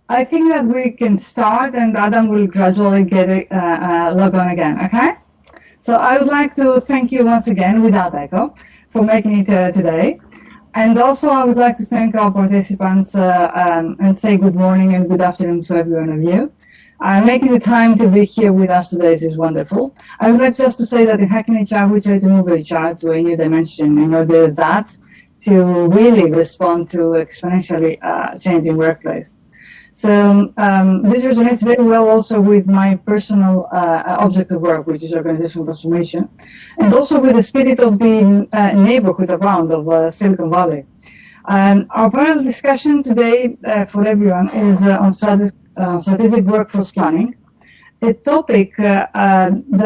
I think that we can start and Adam will gradually get it log on again, okay? So I would like to thank you once again, without echo, for making it today. And also I would like to thank our participants and say good morning and good afternoon to every one of you. Making the time to be here with us today is wonderful. I would like just to say that in Hacking HR, we try to move HR to a new dimension in order that to really respond to exponentially changing workplace. So this resonates very well also with my personal object of work, which is organizational transformation, and also with the spirit of the neighborhood around of Silicon Valley. Our panel discussion today for everyone is on strategic workforce planning, a topic that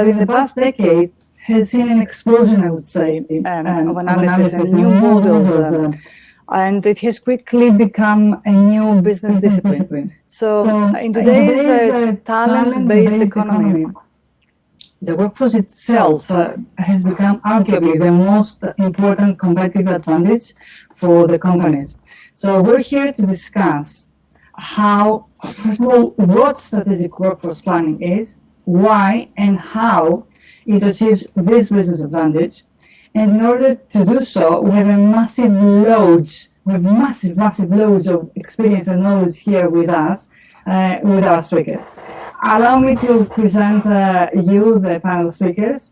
in the past decade has seen an explosion, I would say, of analysis and new models. And it has quickly become a new business discipline. So in today's talent-based economy, the workforce itself has become arguably the most important competitive advantage for the companies. So we're here to discuss how, first of all, what strategic workforce planning is, why and how it achieves this business advantage. And in order to do so, we have massive loads of experience and knowledge here with us, with our speaker. Allow me to present you, the panel speakers.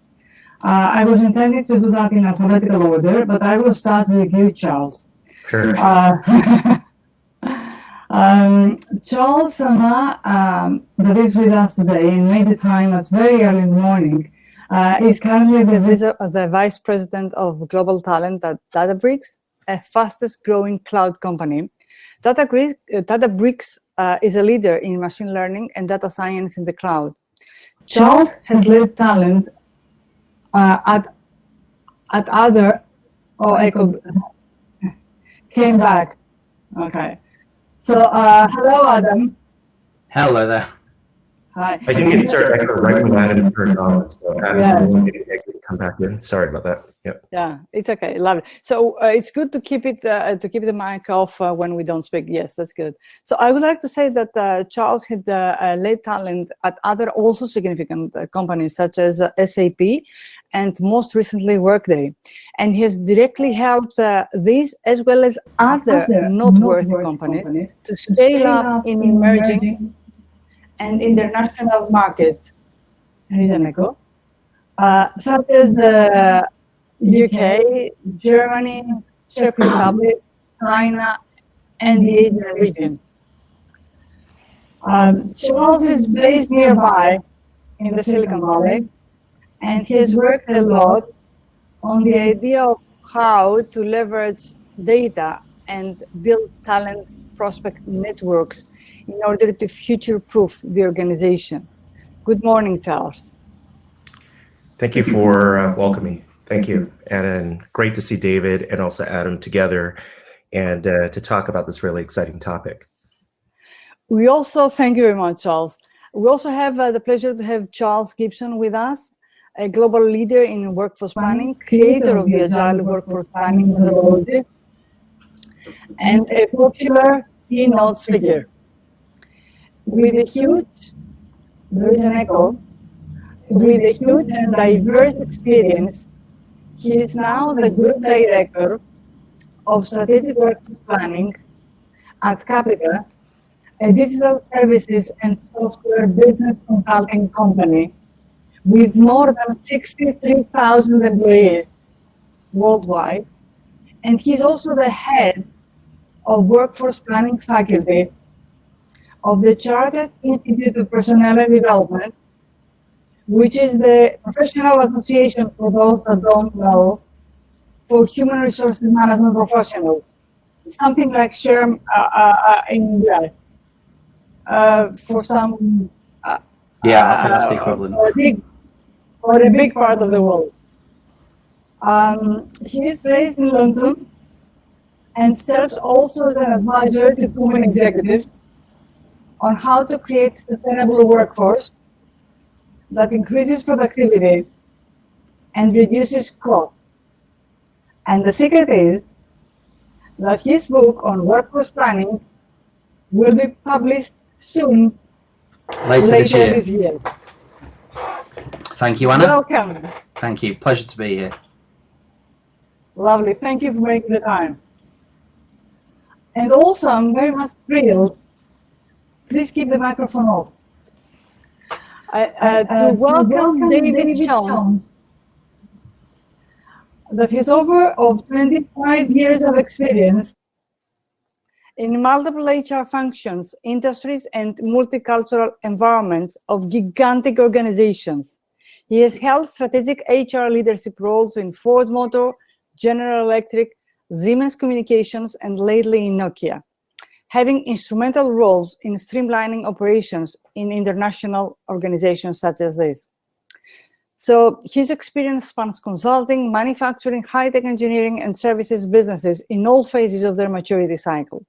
I was intending to do that in alphabetical order, but I will start with you, Charles. Sure. Charles Sama, that is with us today and made the time at very early in the morning, is currently the Vice President of Global Talent at Databricks, a fastest growing cloud company. Databricks is a leader in machine learning and data science in the cloud. Charles has led talent at other, came back. Okay. So, hello, Adam. Hello there. Hi. I think it started echo right when Adam turned on, so Adam will come back in. Sorry about that. Yep. Yeah, it's okay. Love it. So it's good to keep it to keep the mic off when we don't speak. Yes, that's good. So I would like to say that Charles had led talent at other also significant companies such as SAP and most recently Workday, and he has directly helped these as well as other noteworthy companies to scale up in emerging and international markets. There is an echo. Such as UK, Germany, Czech Republic, China, and the Asian region. Shontz is based nearby in the Silicon Valley, and he has worked a lot on the idea of how to leverage data and build talent prospect networks in order to future-proof the organization. Good morning, Charles. Thank you for welcoming me. Thank you. And great to see David and also Adam together and to talk about this really exciting topic. We also, thank you very much, Charles. We also have the pleasure to have Charles Gibson with us, a global leader in workforce planning, creator of the Agile Workforce Planning methodology, and a popular keynote speaker. With a huge, there is an echo, with a huge and diverse experience, he is now the group director of strategic workforce planning at Capita, a digital services and software business consulting company with more than 63,000 employees worldwide. And he's also the head of workforce planning faculty of the Chartered Institute of Personnel and Development, which is the professional association, for those that don't know, for human resources management professionals. Something like SHRM in the US. For some... yeah, that's the equivalent. For a big part of the world. He is based in London and serves also as an advisor to women executives on how to create a sustainable workforce that increases productivity and reduces cost. And the secret is that his book on workforce planning will be published soon, Later this year. year. Thank you, Anna. Welcome. Thank you. Pleasure to be here. Lovely. Thank you for making the time. And also, I'm very much thrilled. Please keep the microphone off. To welcome David Shontz, that has over of 25 years of experience in multiple HR functions, industries, and multicultural environments of gigantic organizations. He has held strategic HR leadership roles in Ford Motor, General Electric, Siemens Communications, and lately in Nokia, having instrumental roles in streamlining operations in international organizations such as this. So his experience spans consulting, manufacturing, high-tech engineering, and services businesses in all phases of their maturity cycle.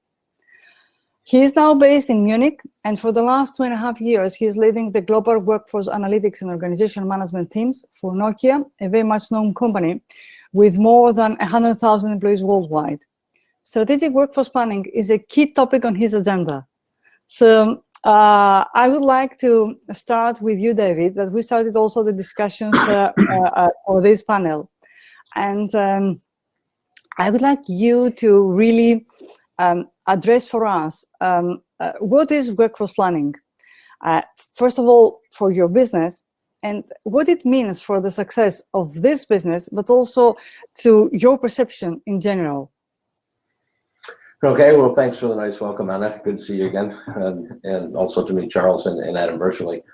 He is now based in Munich, and for the last 2.5 years, he is leading the global workforce analytics and organizational management teams for Nokia, a very much known company with more than 100,000 employees worldwide. Strategic workforce planning is a key topic on his agenda. So I would like to start with you, David, that we started also the discussions for this panel. And I would like you to really address for us what is workforce planning? First of all, for your business, and what it means for the success of this business, but also to your perception in general. Okay, well, thanks for the nice welcome, Anna. Good to see you again, and also to meet Charles and Adam virtually.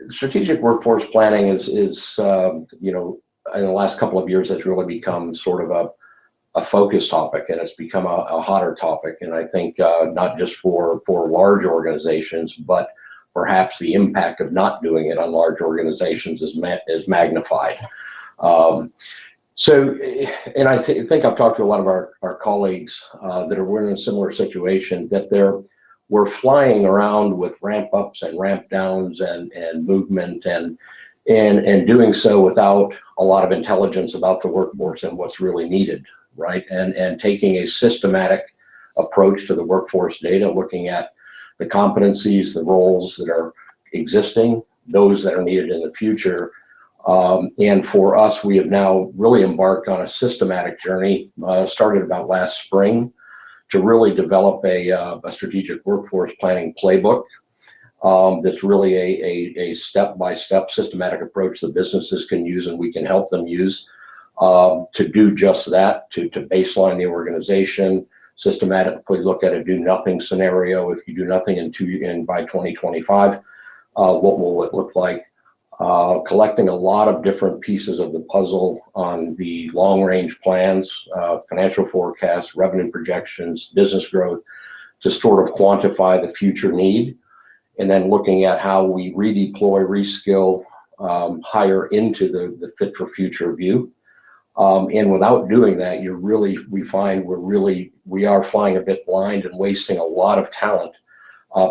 Strategic workforce planning is you know, in the last couple of years, has really become sort of a focus topic, and it's become a hotter topic. And I think not just for large organizations, but perhaps the impact of not doing it on large organizations is magnified. So, and I think I've talked to a lot of our colleagues that are in a similar situation, that we're flying around with ramp ups and ramp downs and movement and doing so without a lot of intelligence about the workforce and what's really needed, right? And taking a systematic approach to the workforce data, looking at the competencies, the roles that are existing, those that are needed in the future. And for us, we have now really embarked on a systematic journey, started about last spring, to really develop a strategic workforce planning playbook that's really a step-by-step systematic approach that businesses can use and we can help them use to do just that, to baseline the organization, systematically look at a do-nothing scenario. If you do nothing by 2025, what will it look like? Collecting a lot of different pieces of the puzzle on the long-range plans, financial forecasts, revenue projections, business growth, to sort of quantify the future need, and then looking at how we redeploy, reskill, hire into the fit for future view. And without doing that, we find we are flying a bit blind and wasting a lot of talent,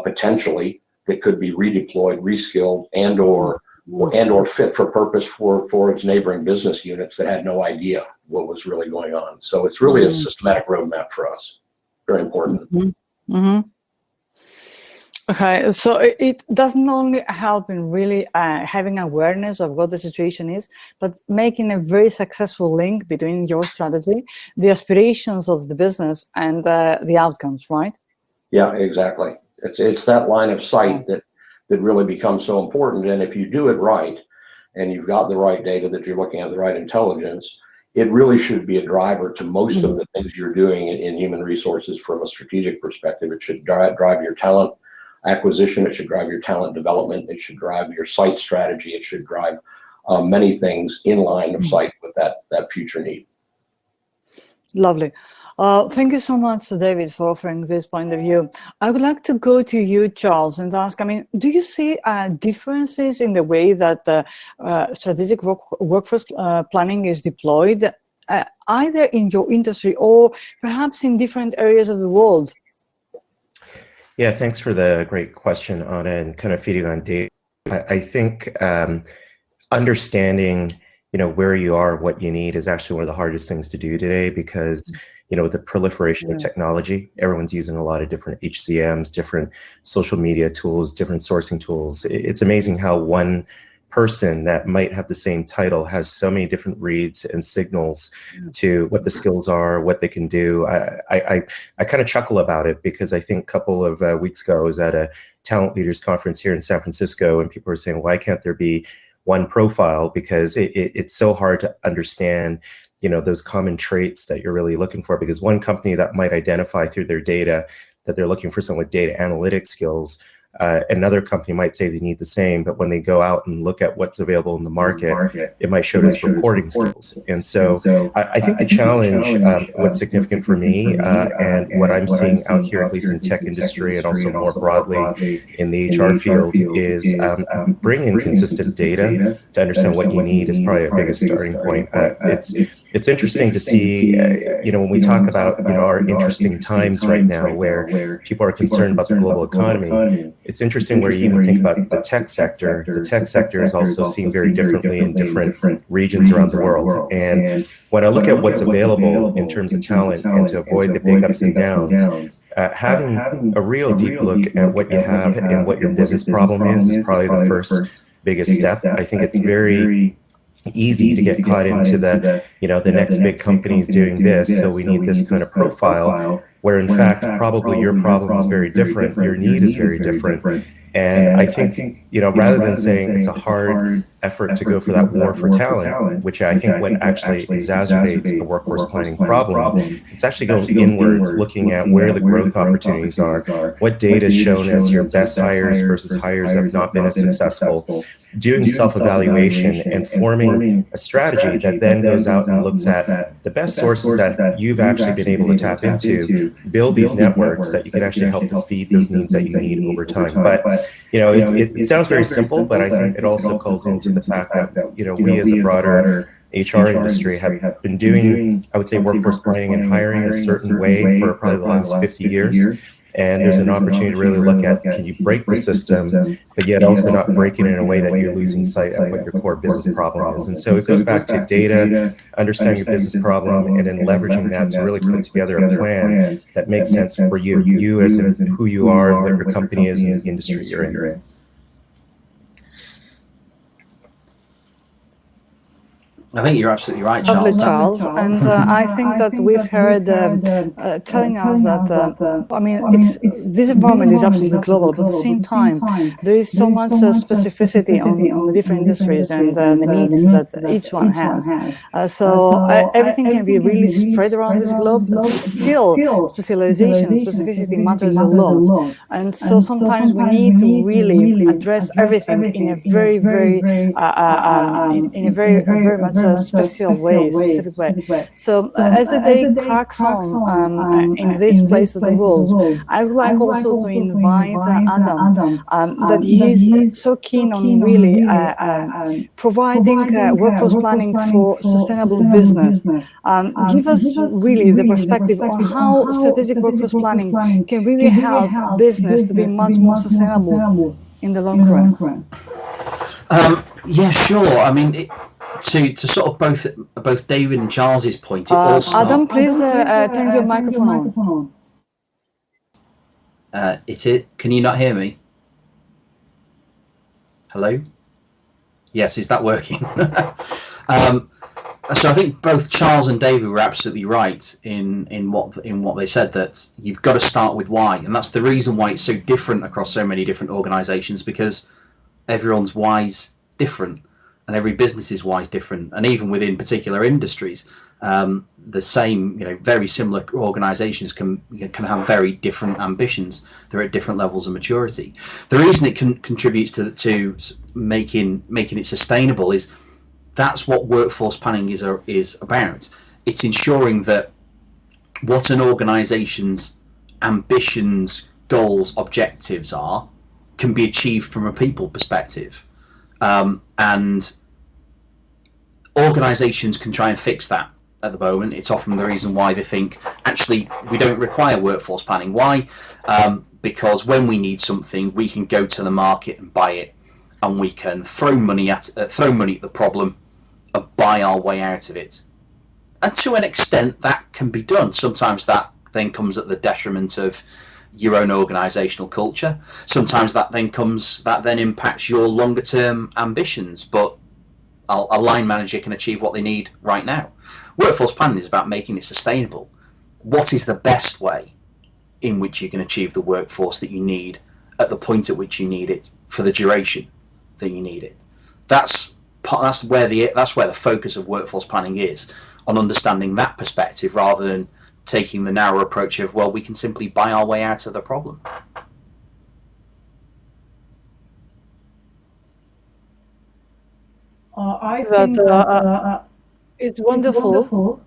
potentially, that could be redeployed, reskilled, and or fit for purpose for its neighboring business units that had no idea what was really going on. So it's really a systematic roadmap for us. Very important. Mm-hmm. Mm-hmm. Okay, so it doesn't only help in really having awareness of what the situation is, but making a very successful link between your strategy, the aspirations of the business, and the outcomes, right? Yeah, exactly. It's that line of sight that really becomes so important. And if you do it right, and you've got the right data, that you're looking at the right intelligence, it really should be a driver to most of the things you're doing in human resources from a strategic perspective. It should drive your talent acquisition, it should drive your talent development, it should drive your site strategy, it should drive many things in line of sight with that future need. Lovely. Thank you so much, David, for offering this point of view. I would like to go to you, Charles, and ask, do you see differences in the way that strategic workforce planning is deployed, either in your industry or perhaps in different areas of the world? Yeah, thanks for the great question, Anna, and kind of feeding on Dave. I think understanding where you are, what you need is actually one of the hardest things to do today, because with the proliferation of technology, everyone's using a lot of different HCMs, different social media tools, different sourcing tools. It's amazing how one person that might have the same title has so many different reads and signals to what the skills are, what they can do. I kind of chuckle about it, because I think a couple of weeks ago I was at a talent leaders conference here in San Francisco, and people were saying, why can't there be one profile? Because it's so hard to understand those common traits that you're really looking for, because one company that might identify through their data that they're looking for someone with data analytics skills, another company might say they need the same, but when they go out and look at what's available in the market, it might show as reporting skills. And so I think the challenge, what's significant for me, and what I'm seeing out here, at least in tech industry and also more broadly in the HR field, is bringing consistent data to understand what you need is probably a biggest starting point. It's interesting to see, when we talk about our interesting times right now, where people are concerned about the global economy. It's interesting where you even think about the tech sector. The tech sector is also seen very differently in different regions around the world. And when I look at what's available in terms of talent, and to avoid the big ups and downs, having a real deep look at what you have and what your business problem is probably the first biggest step. I think it's very easy to get caught into the next big company's doing this, so we need this kind of profile, where in fact probably your problem is very different, your need is very different. And I think, rather than saying it's a hard effort to go for that war for talent, which I think what actually exacerbates the workforce planning problem, it's actually going inwards, looking at where the growth opportunities are, what data is shown as your best hires versus hires that have not been as successful, doing self-evaluation and forming a strategy that then goes out and looks at the best sources that you've actually been able to tap into, build these networks that you can actually help to feed those needs that you need over time. But it sounds very simple, but I think it also calls into the fact that we as a broader HR industry have been doing, I would say, workforce planning and hiring a certain way for probably the last 50 years. And there's an opportunity to really look at, can you break the system, but yet also not break it in a way that you're losing sight of what your core business problem is. And so it goes back to data, understanding your business problem, and then leveraging that to really put together a plan that makes sense for you as in who you are, what your company is, and the industry you're in. I think you're absolutely right, Lovely, Charles. Charles. And I think that we've heard telling us that, this environment is absolutely global, but at the same time, there is so much specificity on the different industries and the needs that each one has. So everything can be really spread around this globe, but still specialization, specificity matters a lot. And so sometimes we need to really address everything in a very much specific way. So as the day cracks on in this place of the world, I would like also to invite Adam, that he's so keen on really providing workforce planning for sustainable business. Give us really the perspective on how strategic workforce planning can really help business to be much more sustainable in the long run. Yeah, sure. I mean, to sort of both David and Charles's point, it also... Adam, please turn your microphone on. Can you not hear me? Hello? Yes, is that working? So I think both Charles and David were absolutely right in what they said, that you've got to start with why, and that's the reason why it's so different across so many different organizations, because everyone's why's different. And every business's why is different, and even within particular industries, the same, very similar organisations can have very different ambitions. They're at different levels of maturity. The reason it contributes to making it sustainable is that's what workforce planning is about. It's ensuring that what an organisation's ambitions, goals, objectives are can be achieved from a people perspective. And organisations can try and fix that at the moment. It's often the reason why they think, actually, we don't require workforce planning. Why? Because when we need something, we can go to the market and buy it, and we can throw money at the problem, buy our way out of it. And to an extent, that can be done. Sometimes that then comes at the detriment of your own organizational culture. Sometimes that then impacts your longer term ambitions, but a line manager can achieve what they need right now. Workforce planning is about making it sustainable. What is the best way in which you can achieve the workforce that you need at the point at which you need it for the duration that you need it? That's where the focus of workforce planning is, on understanding that perspective rather than taking the narrow approach of, well, we can simply buy our way out of the problem. I think that it's wonderful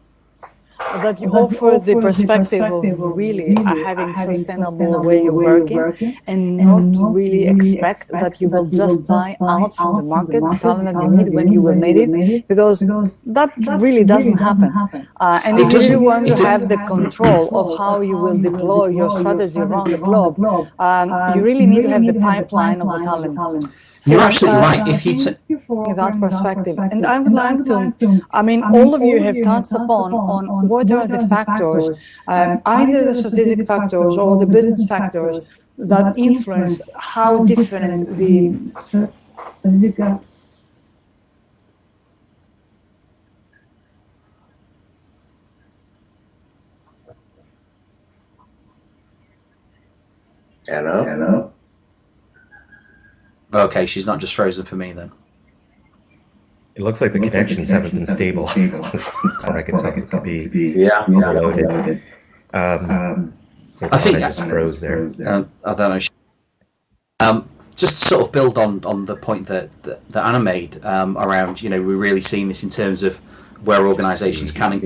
that you offer the perspective of really having sustainable way of working and not really expect that you will just buy out from the market the talent that you need when you will made it, because that really doesn't happen. And if you really want to have the control of how you will deploy your strategy around the globe, you really need to have the pipeline of the talent. So, you're absolutely right. If you that perspective, and I would like to, I mean, all of you have touched upon on what are the factors, either the strategic factors or the business factors that influence how different the Anna? Okay, she's not just frozen for me then. It looks like the connections haven't been stable. That's what I can tell. It could be overloaded. I think I just froze there. I don't know. Just to sort of build on the point that Anna made around, we're really seeing this in terms of where organisations can and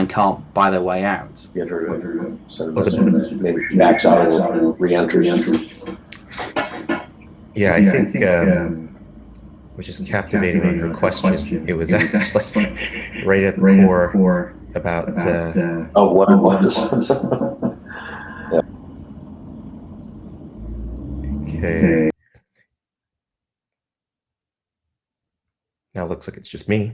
can't buy their way out. Get her to send a message. Maybe she backs out and re-enters. Yeah, I think, which is captivating on your question, it was actually right at the core about what it was. Okay. Now it looks like it's just me.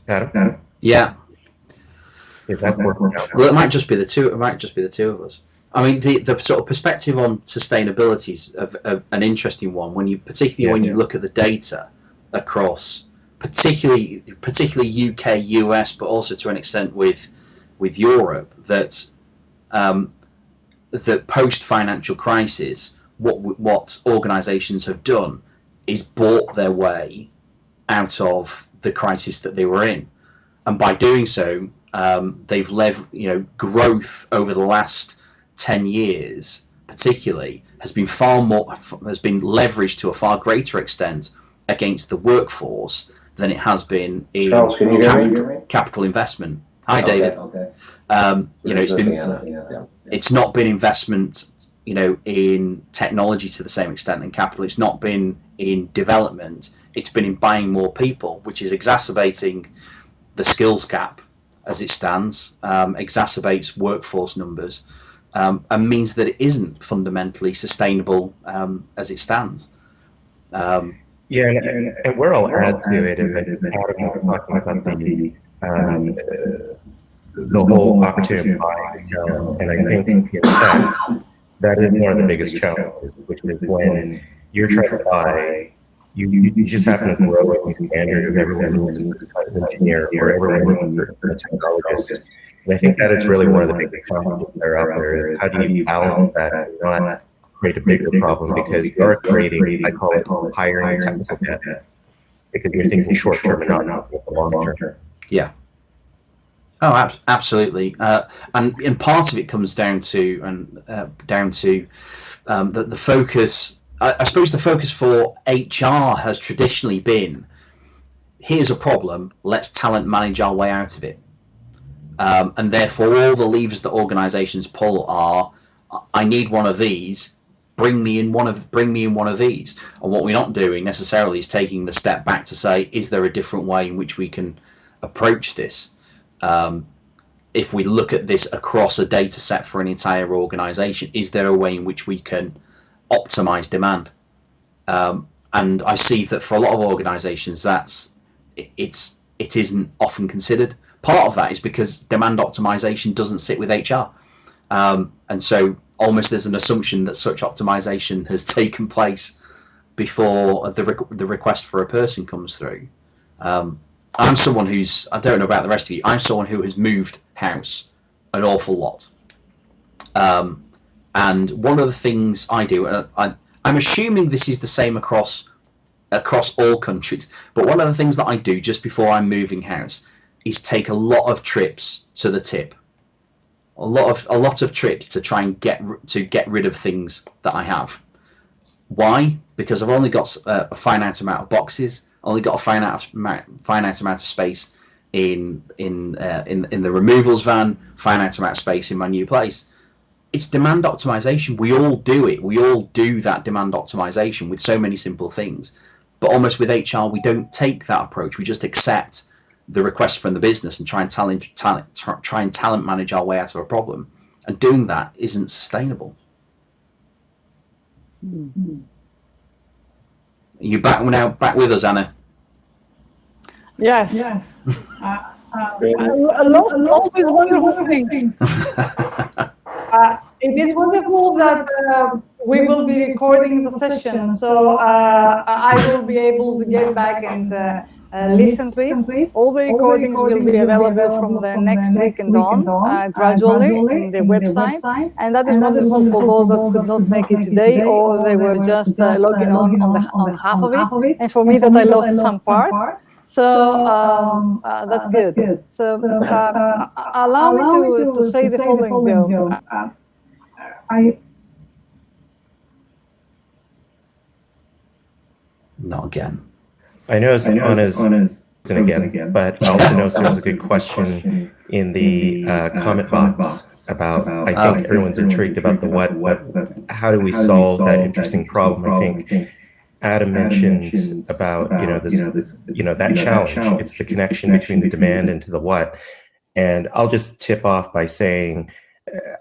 Adam? Yeah. If that worked out. Well, it might just be the two. It might just be the two of us. I mean, the sort of perspective on sustainability is of an interesting one. Particularly when you look at the data across, particularly UK, US, but also to an extent with Europe, that post financial crisis, what organisations have done is bought their way out of the crisis that they were in, and by doing so, they've growth over the last 10 years, particularly, has been leveraged to a far greater extent against the workforce than it has been in Charles, can you hear me? Capital investment. Hi, David. Okay. It's not been investment, in technology to the same extent in capital. It's not been in development. It's been in buying more people, which is exacerbating the skills gap as it stands, exacerbates workforce numbers, and means that it isn't fundamentally sustainable as it stands. Yeah, and where I'll add to it is that Adam was talking about the whole opportunity of buying, and I think in fact that is one of the biggest challenges, which is when you're trying to buy, you just happen to grow in the standard of everyone needs an engineer or everyone needs a technologist. And I think that is really one of the big challenges that are out there is how do you balance that and not create a bigger problem, because you are creating, I call it hiring technical debt, because you're thinking short term and not long term. Yeah. Oh, absolutely. And part of it comes down to the focus. I suppose the focus for HR has traditionally been, here's a problem, let's talent manage our way out of it. And therefore all the levers that organizations pull are, I need one of these, bring me in one of these. And what we're not doing necessarily is taking the step back to say, is there a different way in which we can approach this? if we look at this across a data set for an entire organization, is there a way in which we can optimize demand? And I see that for a lot of organizations, it isn't often considered. Part of that is because demand optimization doesn't sit with HR. And so almost there's an assumption that such optimization has taken place before the request for a person comes through. I'm someone who's, I don't know about the rest of you, I'm someone who has moved house an awful lot. And one of the things I do, I'm assuming this is the same across all countries, but one of the things that I do just before I'm moving house is take a lot of trips to the tip. A lot of trips to try and get rid of things that I have. Why? Because I've only got a finite amount of boxes, only got a finite amount of space in the removals van, finite amount of space in my new place. It's demand optimization. We all do it. We all do that demand optimization with so many simple things. But almost with HR, we don't take that approach. We just accept the request from the business and try and talent manage our way out of a problem. And doing that isn't sustainable. Mm-hmm. Are you back with us, Anna? Yes. Yes. I lost always wonderful things. It is wonderful that we will be recording the session, so I will be able to get back and listen to it. All the recordings will be available from the next week and on, gradually in the website. And that is wonderful for those that could not make it today, or they were just logging on half of it. And for me, that I lost some part. So that's good. So allow me to say the following, though. Not again. I know Anna's again, but I also noticed there was a good question in the comment box about, I think everyone's intrigued about the what, how do we solve that interesting problem? I think Adam mentioned about, that challenge. It's the connection between the demand and to the what. And I'll just tip off by saying,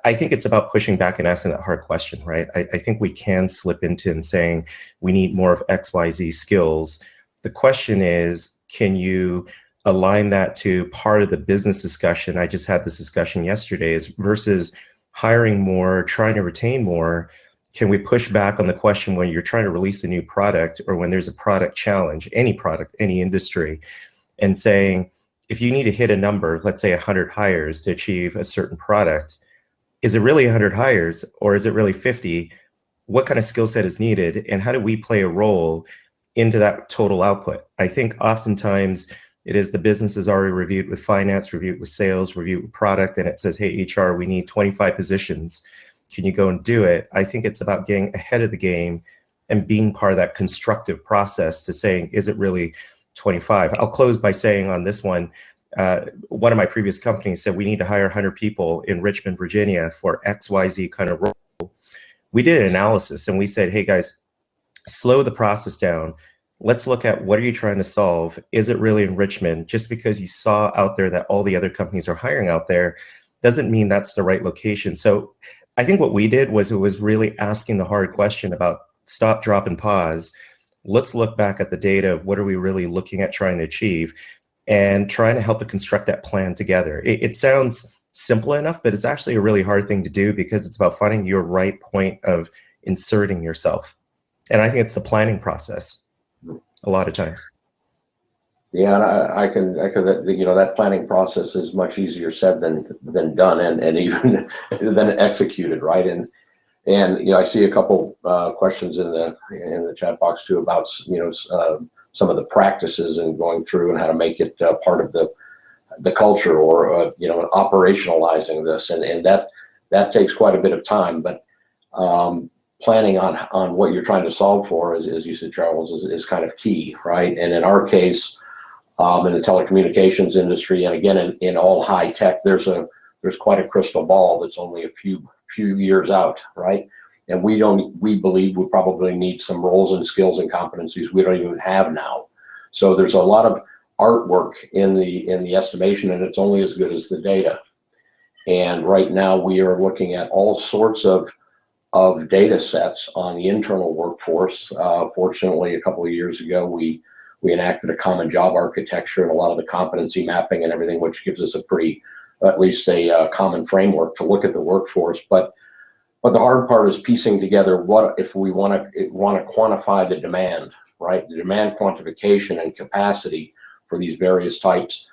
I think it's about pushing back and asking that hard question, right? I think we can slip into and saying we need more of XYZ skills. The question is, can you align that to part of the business discussion? I just had this discussion yesterday, is versus hiring more, trying to retain more. Can we push back on the question when you're trying to release a new product or when there's a product challenge, any product, any industry, and saying, if you need to hit a number, let's say 100 hires to achieve a certain product, is it really 100 hires or is it really 50? What kind of skill set is needed, and how do we play a role into that total output? I think oftentimes it is the business is already reviewed with finance, reviewed with sales, reviewed with product, and it says, hey, HR, we need 25 positions. Can you go and do it? I think it's about getting ahead of the game and being part of that constructive process to saying, is it really 25? I'll close by saying on this one of my previous companies said we need to hire 100 people in Richmond, Virginia for XYZ kind of role. We did an analysis and we said, hey guys, slow the process down. Let's look at what are you trying to solve? Is it really in Richmond? Just because you saw out there that all the other companies are hiring out there doesn't mean that's the right location. So I think what we did was it was really asking the hard question about stop, drop, and pause. Let's look back at the data of what are we really looking at trying to achieve and trying to help to construct that plan together. It sounds simple enough, but it's actually a really hard thing to do because it's about finding your right point of inserting yourself. And I think it's the planning process a lot of times. Yeah, and I can that planning process is much easier said than done, and even than executed, right? And I see a couple questions in the chat box too about some of the practices and going through and how to make it part of the culture, or operationalizing this, and that takes quite a bit of time, but planning on what you're trying to solve for, as you said, Charles, is kind of key, right? And in our case, in the telecommunications industry, and again in all high tech, there's quite a crystal ball that's only a few years out, right? And we believe we probably need some roles and skills and competencies we don't even have now. So there's a lot of artwork in the estimation, and it's only as good as the data. And right now we are looking at all sorts of data sets on the internal workforce. Fortunately, a couple of years ago, we enacted a common job architecture and a lot of the competency mapping and everything, which gives us a pretty, at least a common framework to look at the workforce. But the hard part is piecing together what if we want to quantify the demand, right? The demand quantification and capacity for these various types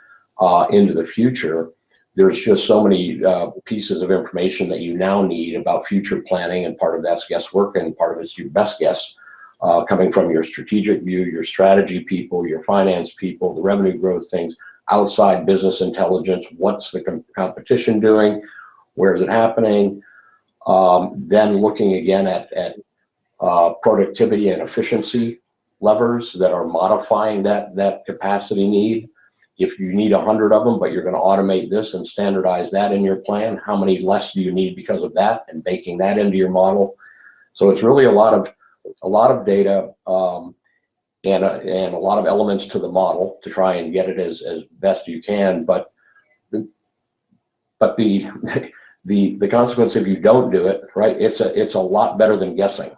into the future. There's just so many pieces of information that you now need about future planning, and part of that's guesswork, and part of it's your best guess, coming from your strategic view, your strategy people, your finance people, the revenue growth things, outside business intelligence, what's the competition doing, where is it happening, then looking again at productivity and efficiency levers that are modifying that capacity need. If you need 100 of them, but you're going to automate this and standardize that in your plan, how many less do you need because of that, and baking that into your model? So it's really a lot of data and a lot of elements to the model to try and get it as best you can. But the consequence if you don't do it right, it's a lot better than guessing,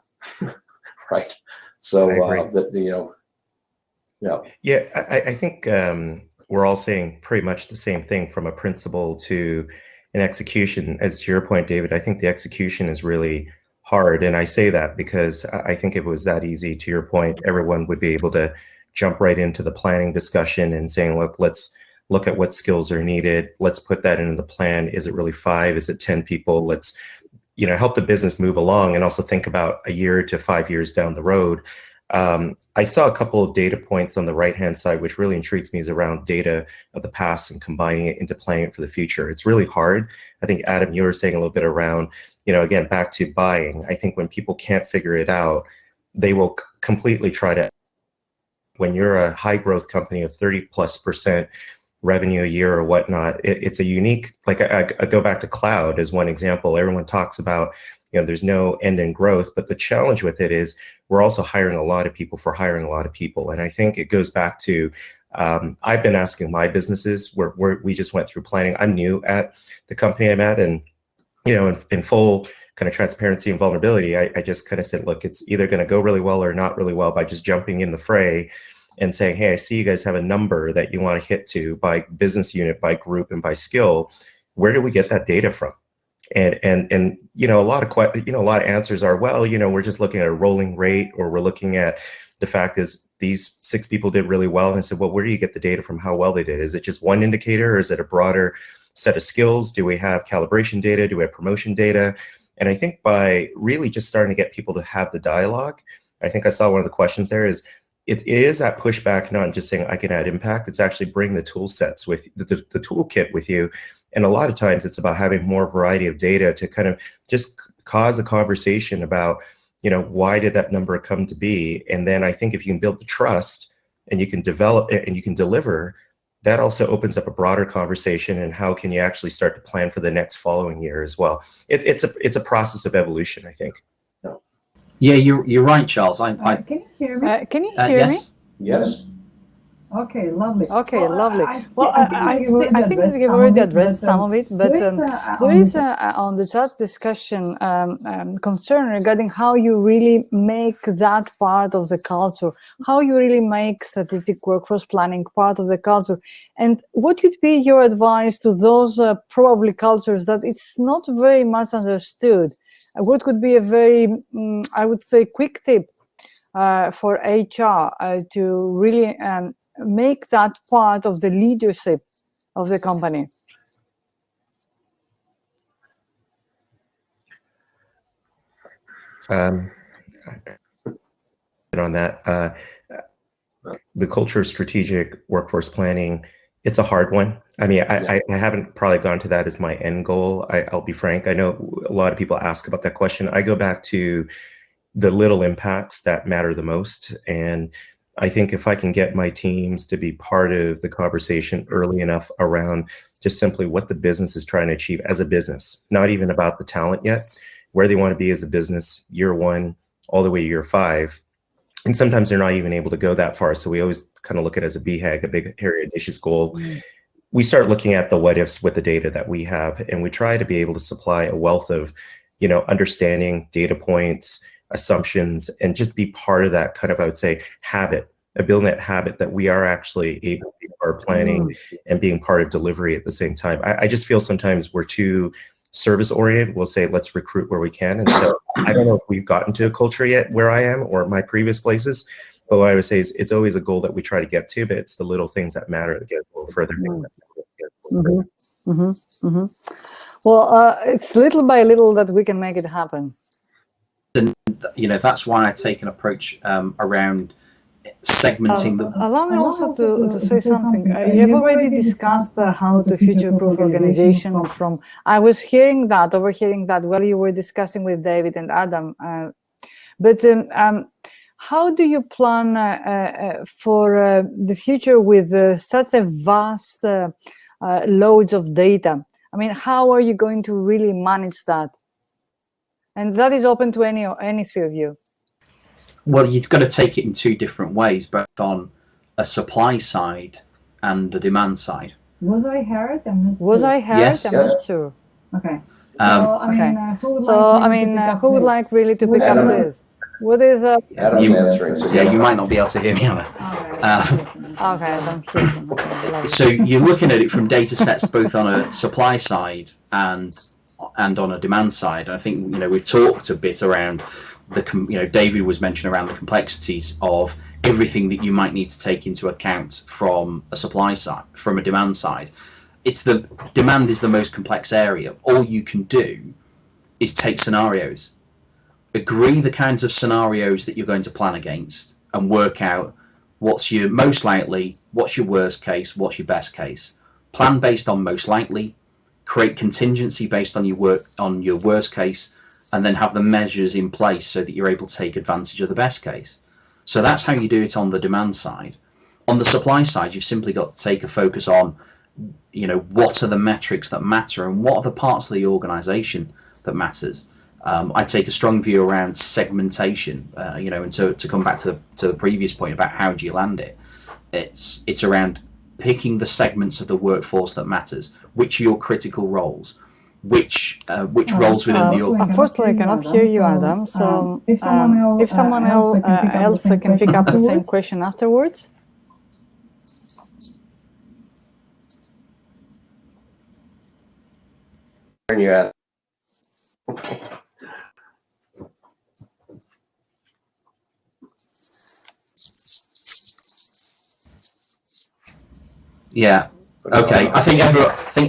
right? So I think we're all saying pretty much the same thing from a principle to an execution. As to your point, David, I think the execution is really hard. And I say that because I think if it was that easy, to your point, everyone would be able to jump right into the planning discussion and saying, look, let's look at what skills are needed. Let's put that into the plan. Is it really 5? Is it 10 people? Let's, help the business move along, and also think about a year to 5 years down the road. I saw a couple of data points on the right-hand side, which really intrigues me, is around data of the past and combining it into planning it for the future. It's really hard. I think, Adam, you were saying a little bit around, again, back to buying. I think when people can't figure it out, they will completely try to, when you're a high growth company of 30+% revenue a year or whatnot, it's a unique, like I go back to cloud as one example. Everyone talks about, there's no end in growth, but the challenge with it is we're also hiring a lot of people for hiring a lot of people. And I think it goes back to, I've been asking my businesses where we just went through planning. I'm new at the company I'm at, and, in full kind of transparency and vulnerability, I just kind of said, look, it's either going to go really well or not really well by just jumping in the fray and saying, hey, I see you guys have a number that you want to hit to by business unit, by group, and by skill. Where do we get that data from? And a lot of answers are, well, we're just looking at a rolling rate, or we're looking at the fact is these 6 people did really well. And I said, well, where do you get the data from how well they did? Is it just one indicator, or is it a broader set of skills? Do we have calibration data? Do we have promotion data? And I think by really just starting to get people to have the dialogue, I think I saw one of the questions there is, it is that pushback, not just saying I can add impact. It's actually bring the tool sets with the toolkit with you. And a lot of times it's about having more variety of data to kind of just cause a conversation about, why did that number come to be? And then I think if you can build the trust and you can develop it and you can deliver, that also opens up a broader conversation. And how can you actually start to plan for the next following year as well? It's a process of evolution, I think. Yeah, you're right, Charles. Can you hear me? Can you hear me? Yes. Okay, lovely. Okay, lovely. I think we've already addressed some of it, but there is on the chat discussion concern regarding how you really make that part of the culture, how you really make strategic workforce planning part of the culture, and what would be your advice to those probably cultures that it's not very much understood? What could be a very, I would say, quick tip for HR to really make that part of the leadership of the company? On that, the culture of strategic workforce planning, it's a hard one. I mean, I haven't probably gone to that as my end goal. I'll be frank. I know a lot of people ask about that question. I go back to the little impacts that matter the most. And I think if I can get my teams to be part of the conversation early enough around just simply what the business is trying to achieve as a business, not even about the talent yet, where they want to be as a business, year 1, all the way to year 5. And sometimes they're not even able to go that far. So we always kind of look at it as a BHAG, a big, hairy, audacious goal. we start looking at the what ifs with the data that we have, and we try to be able to supply a wealth of, understanding, data points, assumptions, and just be part of that kind of, I would say, habit, building that habit that we are actually able to be part of planning and being part of delivery at the same time. I just feel sometimes we're too service oriented. We'll say, let's recruit where we can. And so I don't know if we've gotten to a culture yet where I am or my previous places, but what I would say is it's always a goal that we try to get to, but it's the little things that matter that get a little further. Well, it's little by little that we can make it happen. And that's why I take an approach around segmenting the. Allow me also to say something. You have already discussed how to future-proof organization. Overhearing that while you were discussing with David and Adam. But how do you plan for the future with such a vast loads of data? I mean, how are you going to really manage that? And that is open to any three of you. Well, you've got to take it in two different ways, both on a supply side and a demand side. Was I heard? Was I heard? Yes. I'm not sure. Okay. Who would like really to pick up this? What is Adam's answering. So you might not be able to hear me, Anna. okay, I don't hear them. So you're looking at it from data sets both on a supply side and on a demand side. I think we've talked a bit around David was mentioning around the complexities of everything that you might need to take into account from a supply side, from a demand side. Demand is the most complex area. All you can do is take scenarios, agree the kinds of scenarios that you're going to plan against, and work out what's your most likely, what's your worst case, what's your best case. Plan based on most likely, create contingency based on your worst case, and then have the measures in place so that you're able to take advantage of the best case. So that's how you do it on the demand side. On the supply side, you've simply got to take a focus on, what are the metrics that matter and what are the parts of the organization that matters. I take a strong view around segmentation, and to come back to the previous point about how do you land it, it's around picking the segments of the workforce that matters, which are your critical roles, which roles within the organization. Unfortunately, I cannot hear you, Adam. So if someone else can pick up the same question afterwards. Turn you at. Yeah. Okay. I think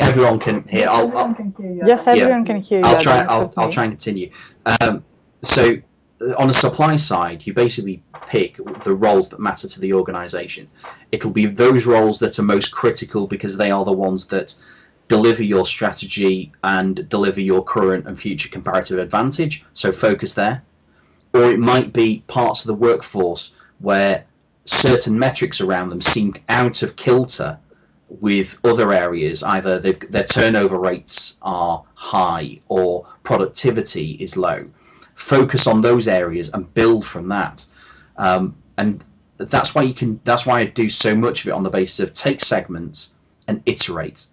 everyone can hear. Yes, everyone can hear you. I'll try and continue. So on the supply side, you basically pick the roles that matter to the organization. It'll be those roles that are most critical because they are the ones that deliver your strategy and deliver your current and future comparative advantage. So focus there. Or it might be parts of the workforce where certain metrics around them seem out of kilter with other areas. Either their turnover rates are high or productivity is low. Focus on those areas and build from that. And that's why I do so much of it on the basis of take segments and iterate.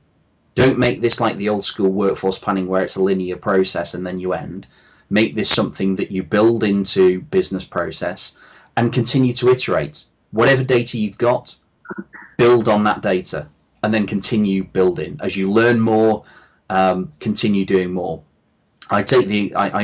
Don't make this like the old school workforce planning where it's a linear process and then you end. Make this something that you build into business process and continue to iterate. Whatever data you've got, build on that data and then continue building. As you learn more, continue doing more. I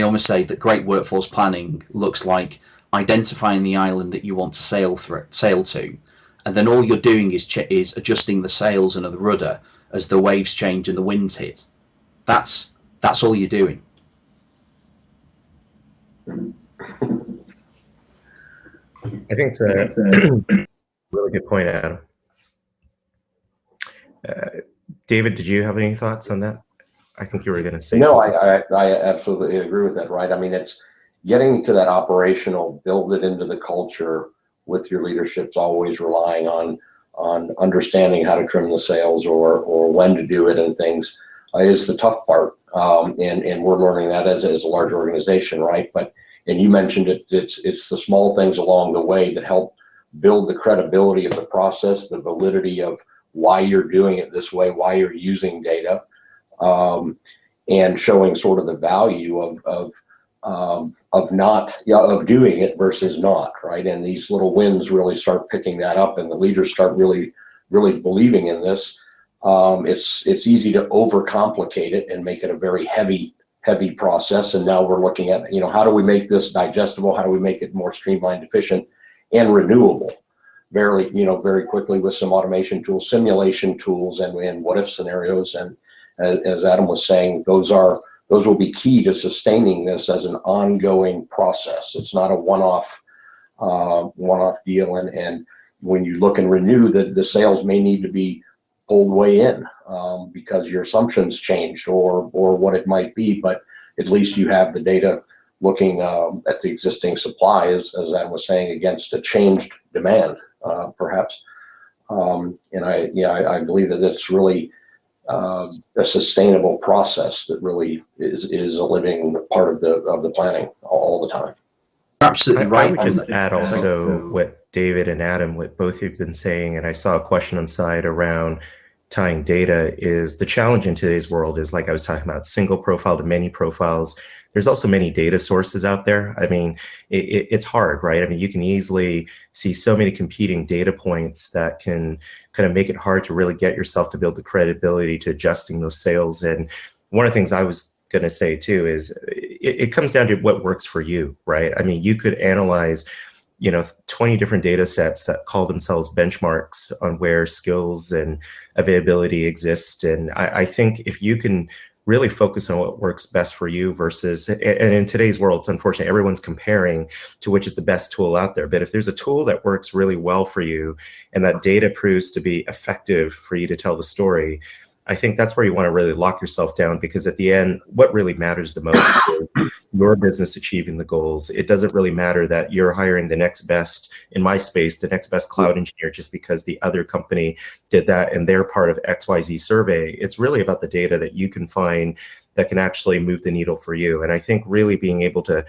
almost say that great workforce planning looks like identifying the island that you want to sail to, and then all you're doing is adjusting the sails and the rudder as the waves change and the winds hit. That's all you're doing. I think it's a really good point, Adam. David, did you have any thoughts on that? I think you were going to say. No, I absolutely agree with that. Right. I mean, it's getting to that operational, build it into the culture with your leadership's always relying on understanding how to trim the sails or when to do it and things is the tough part. And we're learning that as a large organization, right? And you mentioned it's the small things along the way that help build the credibility of the process, the validity of why you're doing it this way, why you're using data, and showing sort of the value of doing it versus not, right? And these little wins really start picking that up, and the leaders start really believing in this. It's easy to overcomplicate it and make it a very heavy process. And now we're looking at, how do we make this digestible? How do we make it more streamlined, efficient, and renewable? Very quickly with some automation tools, simulation tools, and what if scenarios. And as Adam was saying, those will be key to sustaining this as an ongoing process. It's not a one-off deal. And when you look and renew, the sales may need to be pulled way in because your assumptions changed or what it might be. But at least you have the data looking at the existing supply, as Adam was saying, against a changed demand, perhaps. And I believe that it's really a sustainable process that really is a living part of the planning all the time. Absolutely right. I would just add also what David and Adam, what both of you have been saying, and I saw a question on side around tying data, is the challenge in today's world is, like I was talking about, single profile to many profiles. There's also many data sources out there. I mean, it's hard, right? I mean, you can easily see so many competing data points that can kind of make it hard to really get yourself to build the credibility to adjusting those sales. And one of the things I was going to say too is it comes down to what works for you, right? I mean, you could analyze 20 different data sets that call themselves benchmarks on where skills and availability exist. And I think if you can really focus on what works best for you versus, and in today's world, it's unfortunate, everyone's comparing to which is the best tool out there. But if there's a tool that works really well for you and that data proves to be effective for you to tell the story, I think that's where you want to really lock yourself down, because at the end, what really matters the most is your business achieving the goals. It doesn't really matter that you're hiring the next best, in my space, the next best cloud engineer just because the other company did that and they're part of XYZ survey. It's really about the data that you can find that can actually move the needle for you. And I think really being able to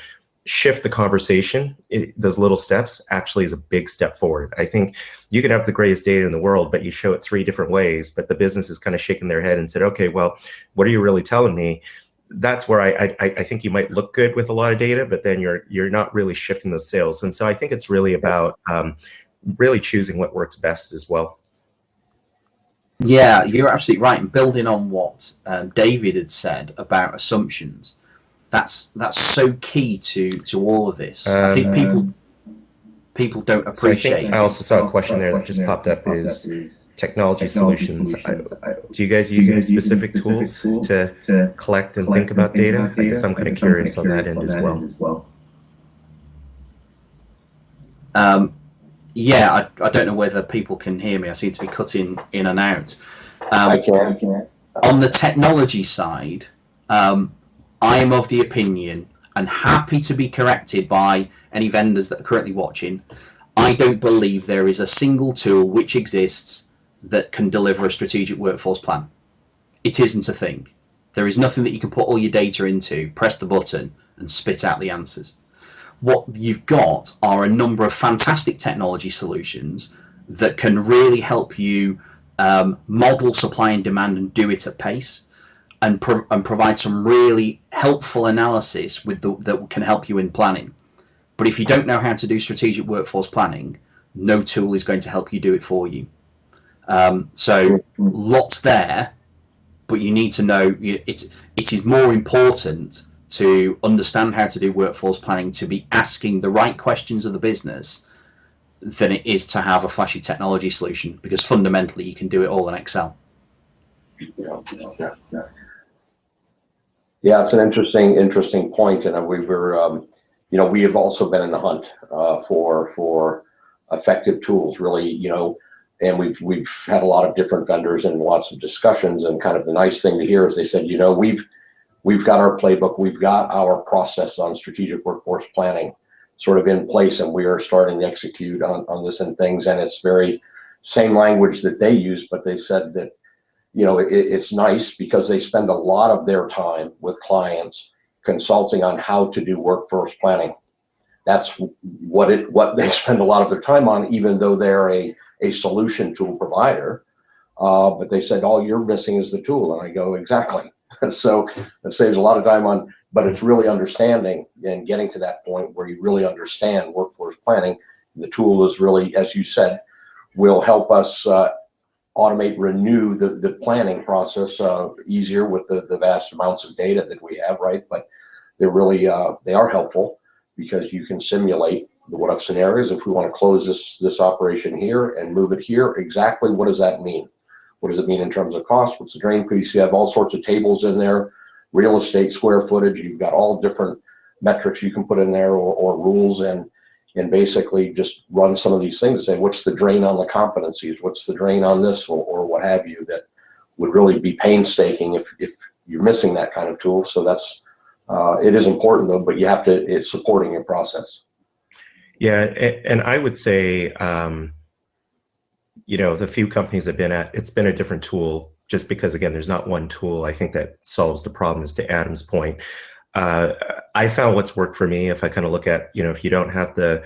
shift the conversation, those little steps actually is a big step forward. I think you can have the greatest data in the world, but you show it 3 different ways, but the business is kind of shaking their head and said, okay, well, what are you really telling me? That's where I think you might look good with a lot of data, but then you're not really shifting those sales. And so I think it's really about really choosing what works best as well. Yeah, you're absolutely right. And building on what David had said about assumptions, that's so key to all of this. I think people don't appreciate. So I also saw a question there that just popped up is technology solutions. Do you guys use any specific tools to collect and think about data? I guess I'm kind of curious on that end as well. Yeah, I don't know whether people can hear me. I seem to be cutting in and out. I can. On the technology side, I am of the opinion, and happy to be corrected by any vendors that are currently watching, I don't believe there is a single tool which exists that can deliver a strategic workforce plan. It isn't a thing. There is nothing that you can put all your data into, press the button, and spit out the answers. What you've got are a number of fantastic technology solutions that can really help you model supply and demand and do it at pace, and provide some really helpful analysis that can help you in planning. But if you don't know how to do strategic workforce planning, no tool is going to help you do it for you. So lots there, but you need to know it is more important to understand how to do workforce planning, to be asking the right questions of the business, than it is to have a flashy technology solution, because fundamentally you can do it all in Excel. Yeah, it's an interesting point, and we were, we have also been in the hunt for effective tools, really, and we've had a lot of different vendors and lots of discussions. And kind of the nice thing to hear is they said, we've got our playbook, we've got our process on strategic workforce planning sort of in place, and we are starting to execute on this and things. And it's very same language that they use, but they said that it's nice because they spend a lot of their time with clients consulting on how to do workforce planning. That's what they spend a lot of their time on, even though they're a solution tool provider. But they said, all you're missing is the tool. And I go, exactly. So it saves a lot of time on, but it's really understanding and getting to that point where you really understand workforce planning. The tool is really, as you said, will help us automate, renew the planning process easier with the vast amounts of data that we have, right? But they're really, they are helpful because you can simulate the what if scenarios. If we want to close this operation here and move it here, exactly what does that mean? What does it mean in terms of cost? What's the drain piece? You have all sorts of tables in there, real estate, square footage. You've got all different metrics you can put in there or rules and basically just run some of these things and say, what's the drain on the competencies? What's the drain on this or what have you, that would really be painstaking if you're missing that kind of tool. So that's, it is important though, but you have to, it's supporting your process. Yeah. And I would say, you know, the few companies I've been at, it's been a different tool just because, again, there's not one tool I think that solves the problem, is to Adam's point. I found what's worked for me, if I kind of look at, you know, if you don't have the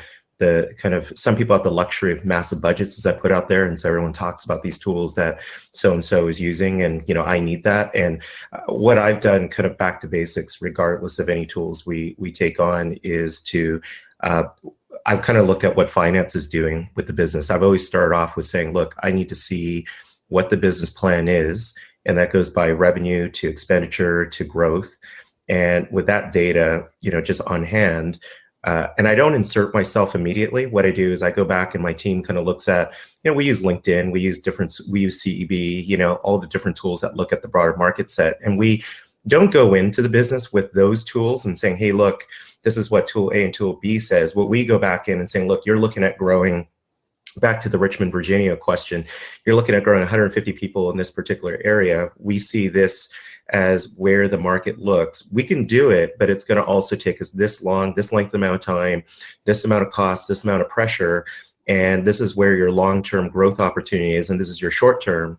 kind of, some people have the luxury of massive budgets, as I put out there, and so everyone talks about these tools that so-and-so is using, and, you know, I need that. And what I've done, kind of back to basics, regardless of any tools we take on, is to, I've kind of looked at what finance is doing with the business. I've always started off with saying, look, I need to see what the business plan is, and that goes by revenue to expenditure to growth. And with that data, you know, just on hand, and I don't insert myself immediately. What I do is I go back and my team kind of looks at, you know, we use LinkedIn, we use CEB, you know, all the different tools that look at the broader market set. And we don't go into the business with those tools and saying, hey, look, this is what tool A and tool B says. What we go back in and saying, look, you're looking at growing, back to the Richmond, Virginia question, you're looking at growing 150 people in this particular area. We see this as where the market looks. We can do it, but it's going to also take us this length amount of time, this amount of cost, this amount of pressure, and this is where your long-term growth opportunity is, and this is your short-term.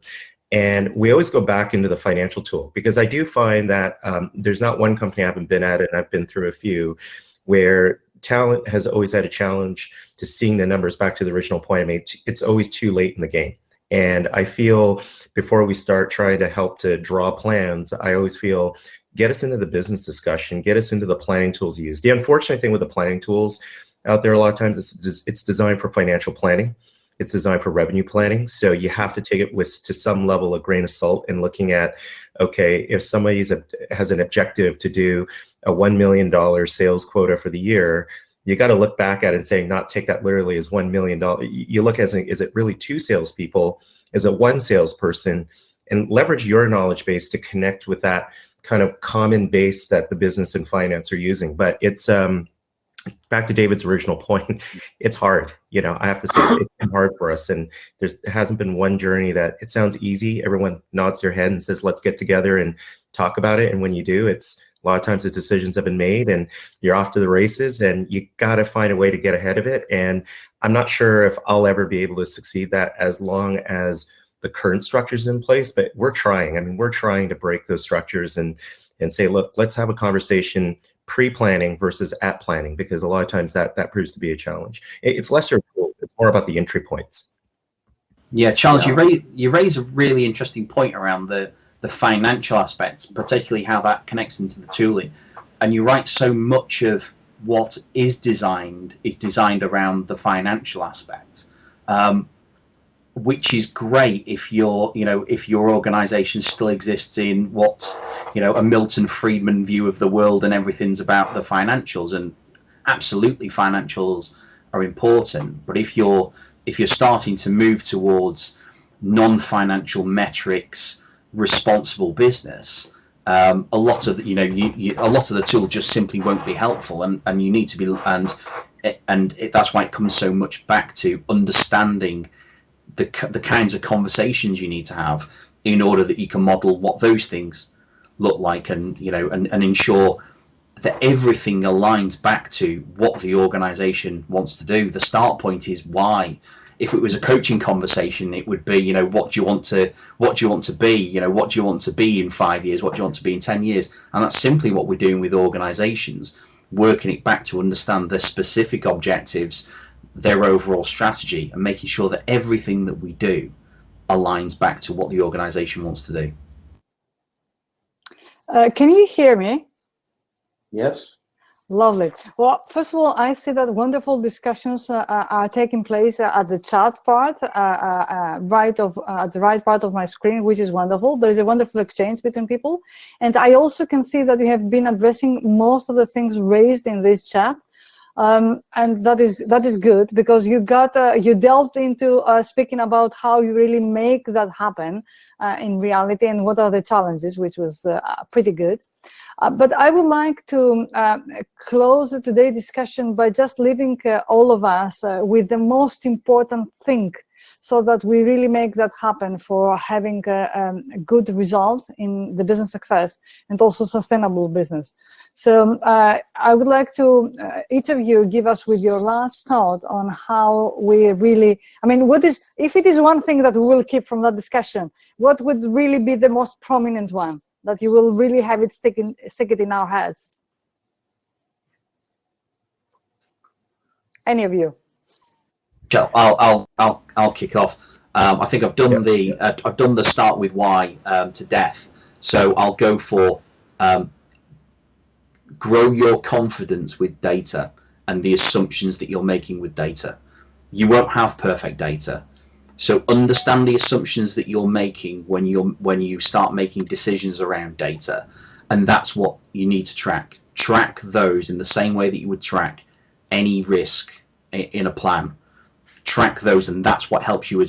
And we always go back into the financial tool, because I do find that there's not one company I haven't been at, and I've been through a few, where talent has always had a challenge to seeing the numbers. Back to the original point I made, it's always too late in the game. And I feel before we start trying to help to draw plans, I always feel, get us into the business discussion, get us into the planning tools used. The unfortunate thing with the planning tools out there, a lot of times it's designed for financial planning. It's designed for revenue planning. So you have to take it with, to some level, a grain of salt, and looking at, okay, if somebody has an objective to do a $1 million sales quota for the year, you got to look back at it and say, not take that literally as $1 million. You look as, is it really 2 salespeople? Is it 1 salesperson? And leverage your knowledge base to connect with that kind of common base that the business and finance are using. But it's, back to David's original point, it's hard. You know, I have to say it's been hard for us, and there hasn't been one journey that it sounds easy. Everyone nods their head and says, let's get together and talk about it. And when you do, it's a lot of times the decisions have been made and you're off to the races, and you got to find a way to get ahead of it. And I'm not sure if I'll ever be able to succeed that as long as the current structure's in place, but we're trying. I mean, we're trying to break those structures and say, look, let's have a conversation pre-planning versus at planning, because a lot of times that proves to be a challenge. It's lesser tools, it's more about the entry points. Yeah, Charles, you raise a really interesting point around the financial aspects, particularly how that connects into the tooling. And you're right, so much of what is designed around the financial aspect, which is great if your organization still exists in what, a Milton Friedman view of the world, and everything's about the financials, and absolutely financials are important. But if you're starting to move towards non-financial metrics, responsible business, a lot of the tool just simply won't be helpful, and you need to be, and that's why it comes so much back to understanding the kinds of conversations you need to have in order that you can model what those things look like, and ensure that everything aligns back to what the organization wants to do. The start point is why. If it was a coaching conversation, it would be, what do you want to be? What do you want to be in 5 years? What do you want to be in 10 years? And that's simply what we're doing with organizations, working it back to understand their specific objectives, their overall strategy, and making sure that everything that we do aligns back to what the organization wants to do. Can you hear me? Yes. Lovely. Well, first of all, I see that wonderful discussions are taking place at the chat part, at the right part of my screen, which is wonderful. There is a wonderful exchange between people, and I also can see that you have been addressing most of the things raised in this chat, and that is good, because you delved into speaking about how you really make that happen in reality, and what are the challenges, which was pretty good. But I would like to close today's discussion by just leaving all of us with the most important thing, so that we really make that happen for having good results in the business success and also sustainable business. So I would like to each of you give us with your last thought on how we really, I mean, if it is one thing that we will keep from that discussion, what would really be the most prominent one that you will really have it stick it in our heads? Any of you? Joe, I'll kick off. I think I've done I've done the start with why to death. So I'll go for grow your confidence with data and the assumptions that you're making with data. You won't have perfect data. So understand the assumptions that you're making when you start making decisions around data, and that's what you need to track. Track those in the same way that you would track any risk in a plan. Track those, and that's what helps you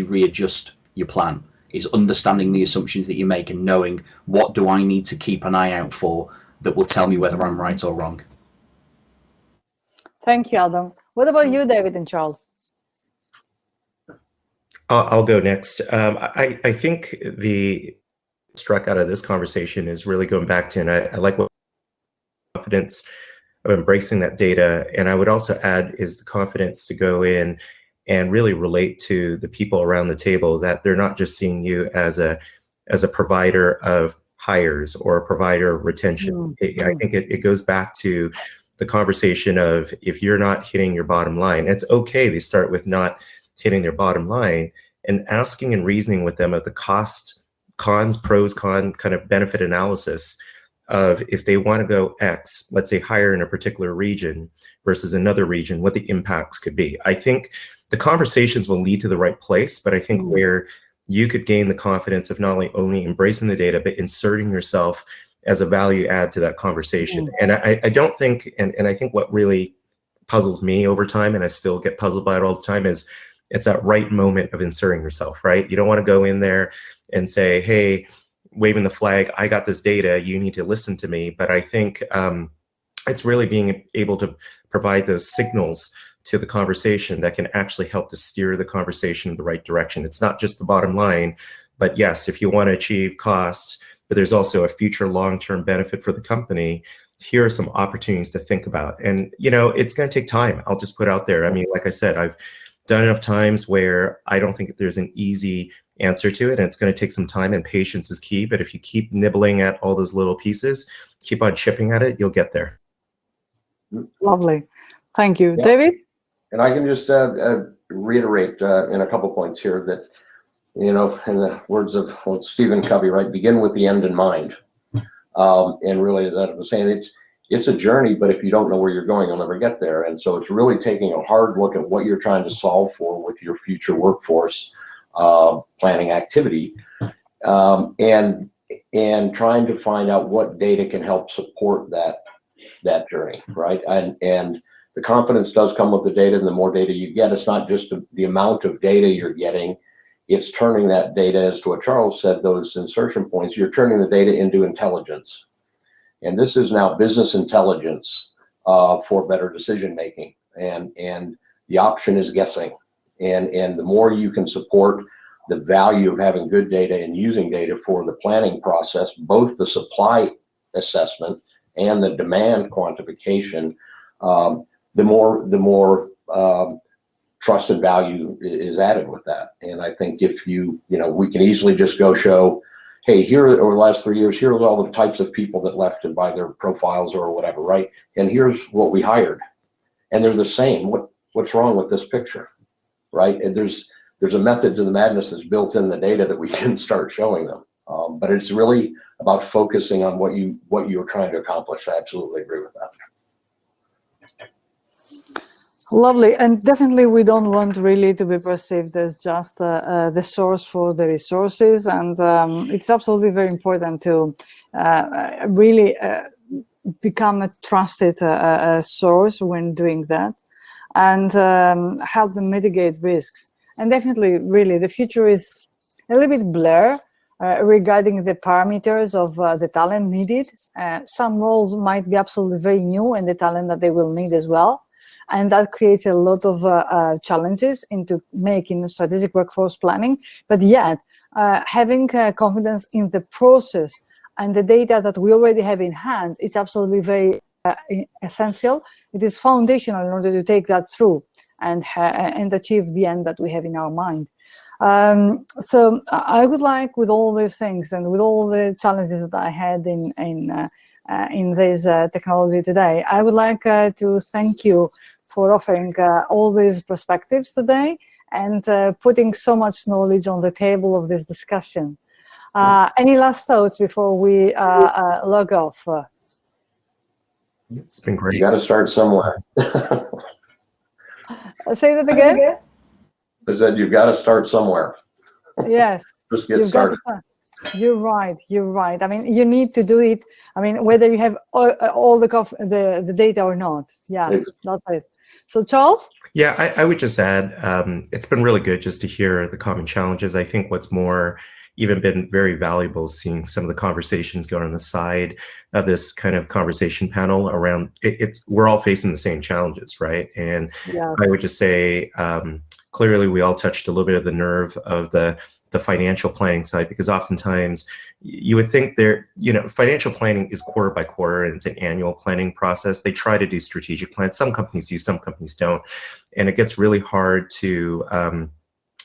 readjust your plan. Is understanding the assumptions that you make and knowing what do I need to keep an eye out for that will tell me whether I'm right or wrong. Thank you, Adam. What about you, David and Charles? I'll go next. I think the struck out of this conversation is really going back to, and I like what confidence of embracing that data. And I would also add is the confidence to go in and really relate to the people around the table, that they're not just seeing you as a provider of hires or a provider of retention. I think it goes back to the conversation of, if you're not hitting your bottom line, it's okay. They start with not hitting their bottom line and asking and reasoning with them of the pros, con kind of benefit analysis of, if they want to go X, let's say hire in a particular region versus another region, what the impacts could be. I think the conversations will lead to the right place, but I think where you could gain the confidence of not only embracing the data, but inserting yourself as a value add to that conversation. And I don't think, and I think what really puzzles me over time, and I still get puzzled by it all the time, is it's that right moment of inserting yourself, right? You don't want to go in there and say, hey, waving the flag, I got this data, you need to listen to me. But I think it's really being able to provide those signals to the conversation that can actually help to steer the conversation in the right direction. It's not just the bottom line, but yes, if you want to achieve costs, but there's also a future long-term benefit for the company, here are some opportunities to think about. And, you know, it's going to take time. I'll just put out there. I mean, like I said, I've done enough times where I don't think there's an easy answer to it, and it's going to take some time, and patience is key. But if you keep nibbling at all those little pieces, keep on chipping at it, you'll get there. Lovely. Thank you. Yeah. David? And I can just reiterate in a couple points here that, you know, in the words of Stephen Covey, right, begin with the end in mind. And really, that I was saying, it's a journey, but if you don't know where you're going, you'll never get there. And so it's really taking a hard look at what you're trying to solve for with your future workforce planning activity, and trying to find out what data can help support that journey, right? And the confidence does come with the data, and the more data you get, it's not just the amount of data you're getting, it's turning that data, as to what Charles said, those insertion points, you're turning the data into intelligence. And this is now business intelligence for better decision making. And the option is guessing. And the more you can support the value of having good data and using data for the planning process, both the supply assessment and the demand quantification, the more trust and value is added with that. And I think if you know, we can easily just go show, hey, here over the last 3 years, here's all the types of people that left and by their profiles or whatever, right? And here's what we hired, and they're the same. What's wrong with this picture, right? And there's a method to the madness that's built in the data that we can start showing them. But it's really about focusing on what you're trying to accomplish. I absolutely agree with that. Lovely, and definitely we don't want really to be perceived as just the source for the resources, and it's absolutely very important to really become a trusted source when doing that, and help them mitigate risks. And definitely, really, the future is a little bit blur regarding the parameters of the talent needed. Some roles might be absolutely very new, and the talent that they will need as well. And that creates a lot of challenges into making strategic workforce planning. But yet, having confidence in the process and the data that we already have in hand, it's absolutely very essential. It is foundational in order to take that through and achieve the end that we have in our mind. So I would like, with all these things and with all the challenges that I had in this technology today, I would like to thank you for offering all these perspectives today and putting so much knowledge on the table of this discussion. Any last thoughts before we log off? It's been great. You got to start somewhere. Say that again? I said you've got to start somewhere. Yes. Just get started. You're right. You're right. I mean, you need to do it. I mean, whether you have all the data or not. Yeah, that's it. So, Charles? Yeah, I would just add, it's been really good just to hear the common challenges. I think what's more even been very valuable is seeing some of the conversations going on the side of this kind of conversation panel around we're all facing the same challenges, right? And yeah. I would just say, clearly we all touched a little bit of the nerve of the financial planning side, because oftentimes you would think financial planning is quarter by quarter and it's an annual planning process. They try to do strategic plans. Some companies do, some companies don't. And it gets really hard to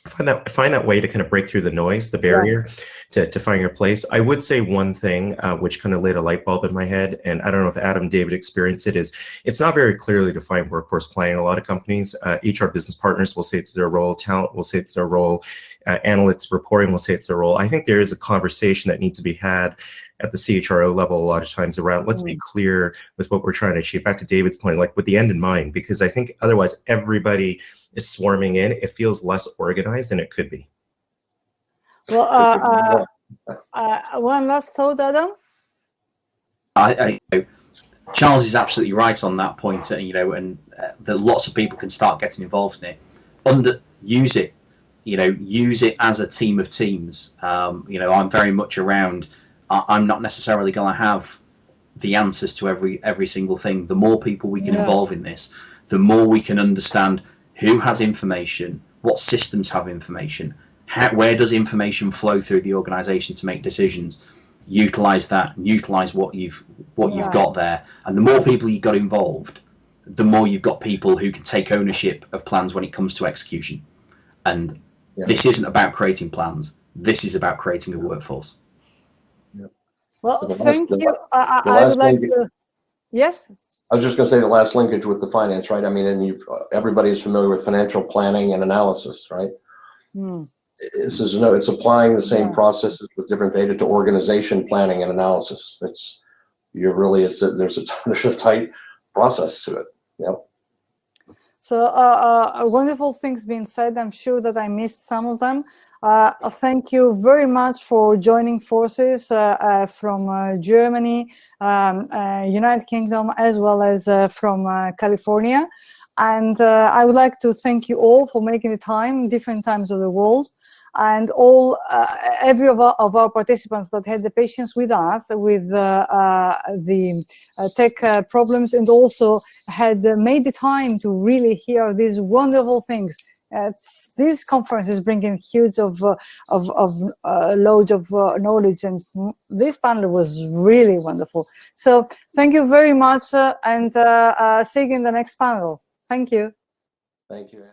find that way to kind of break through the noise, the barrier, to find your place. I would say one thing which kind of lit a light bulb in my head, and I don't know if Adam, David experienced it, is it's not very clearly defined workforce planning. A lot of companies, HR business partners will say it's their role, talent will say it's their role, analytics reporting will say it's their role. I think there is a conversation that needs to be had at the CHRO level a lot of times around, let's be clear with what we're trying to achieve. Back to David's point, like with the end in mind, because I think otherwise everybody is swarming in. It feels less organized than it could be. Well, one last thought, Adam? Charles is absolutely right on that point, and that lots of people can start getting involved in it. Use it, use it as a team of teams. I'm very much around. I'm not necessarily going to have the answers to every single thing. The more people we can involve in this, the more we can understand who has information, what systems have information, where does information flow through the organization to make decisions. Utilize that, utilize what you've got there, and the more people you've got involved, the more you've got people who can take ownership of plans when it comes to execution. And this isn't about creating plans. This is about creating a workforce. Well, thank you. I would like to. Yes. I was just going to say the last linkage with the finance, right? I mean, and everybody is familiar with financial planning and analysis, right? It's applying the same processes with different data to organization planning and analysis. There's a tight process to it. Yep. So wonderful things being said. I'm sure that I missed some of them. Thank you very much for joining forces from Germany, United Kingdom, as well as from California. And I would like to thank you all for making the time, different times of the world, and every of our participants that had the patience with us with the tech problems, and also had made the time to really hear these wonderful things. This conference is bringing huge loads of knowledge, and this panel was really wonderful. So thank you very much, and see you in the next panel. Thank you. Thank you.